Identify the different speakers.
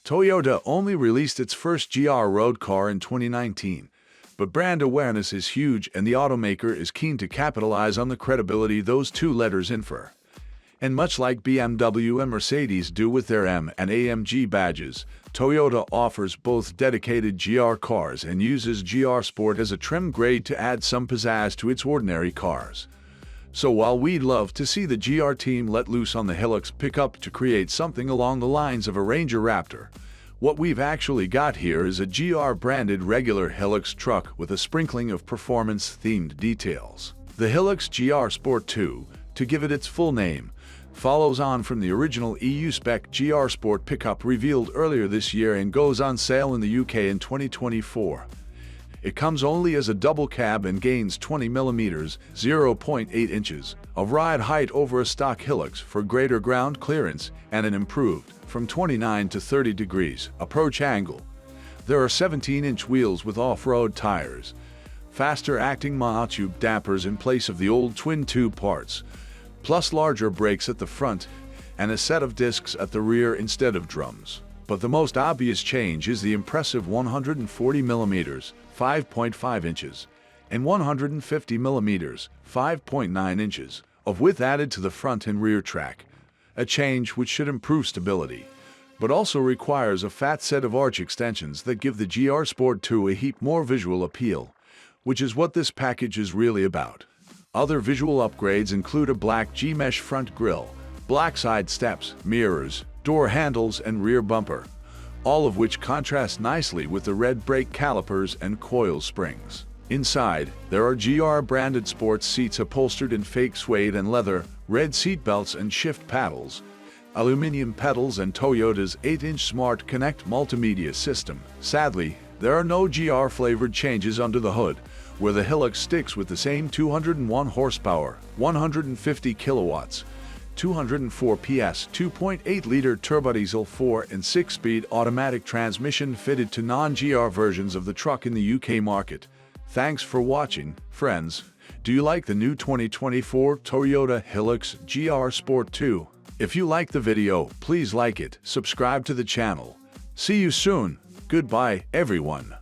Speaker 1: Toyota only released its first GR road car in 2019, but brand awareness is huge and the automaker is keen to capitalize on the credibility those two letters infer. And much like BMW and Mercedes do with their M and AMG badges, Toyota offers both dedicated GR cars and uses GR Sport as a trim grade to add some pizzazz to its ordinary cars. So while we'd love to see the GR team let loose on the Hilux pickup to create something along the lines of a Ranger Raptor, what we've actually got here is a GR-branded regular Hilux truck with a sprinkling of performance-themed details. The Hilux GR Sport II, to give it its full name, follows on from the original EU-spec GR Sport pickup revealed earlier this year and goes on sale in the UK in 2024. It comes only as a double cab and gains 20 mm (0.8 inches) of ride height over a stock Hilux for greater ground clearance and an improved, from 29 to 30 degrees, approach angle. There are 17-inch wheels with off-road tires, faster-acting monotube dampers in place of the old twin-tube parts, plus larger brakes at the front and a set of discs at the rear instead of drums. But the most obvious change is the impressive 140 mm (5.5 inches) and 150 mm (5.9 inches) of width added to the front and rear track, a change which should improve stability, but also requires a fat set of arch extensions that give the GR Sport II a heap more visual appeal, which is what this package is really about. Other visual upgrades include a black G-mesh front grille, black side steps, mirrors, door handles, and rear bumper, all of which contrast nicely with the red brake calipers and coil springs. Inside, there are GR-branded sports seats upholstered in fake suede and leather, red seat belts and shift paddles, aluminum pedals, and Toyota's 8-inch Smart Connect multimedia system. Sadly, there are no GR-flavored changes under the hood, where the Hilux sticks with the same 201 horsepower, 150 kilowatts, 204 PS, 2.8-liter turbodiesel 4 and 6-speed automatic transmission fitted to non-GR versions of the truck in the UK market. Thanks for watching, friends. Do you like the new 2024 Toyota Hilux GR Sport II? If you like the video, please like it, subscribe to the channel. See you soon. Goodbye, everyone.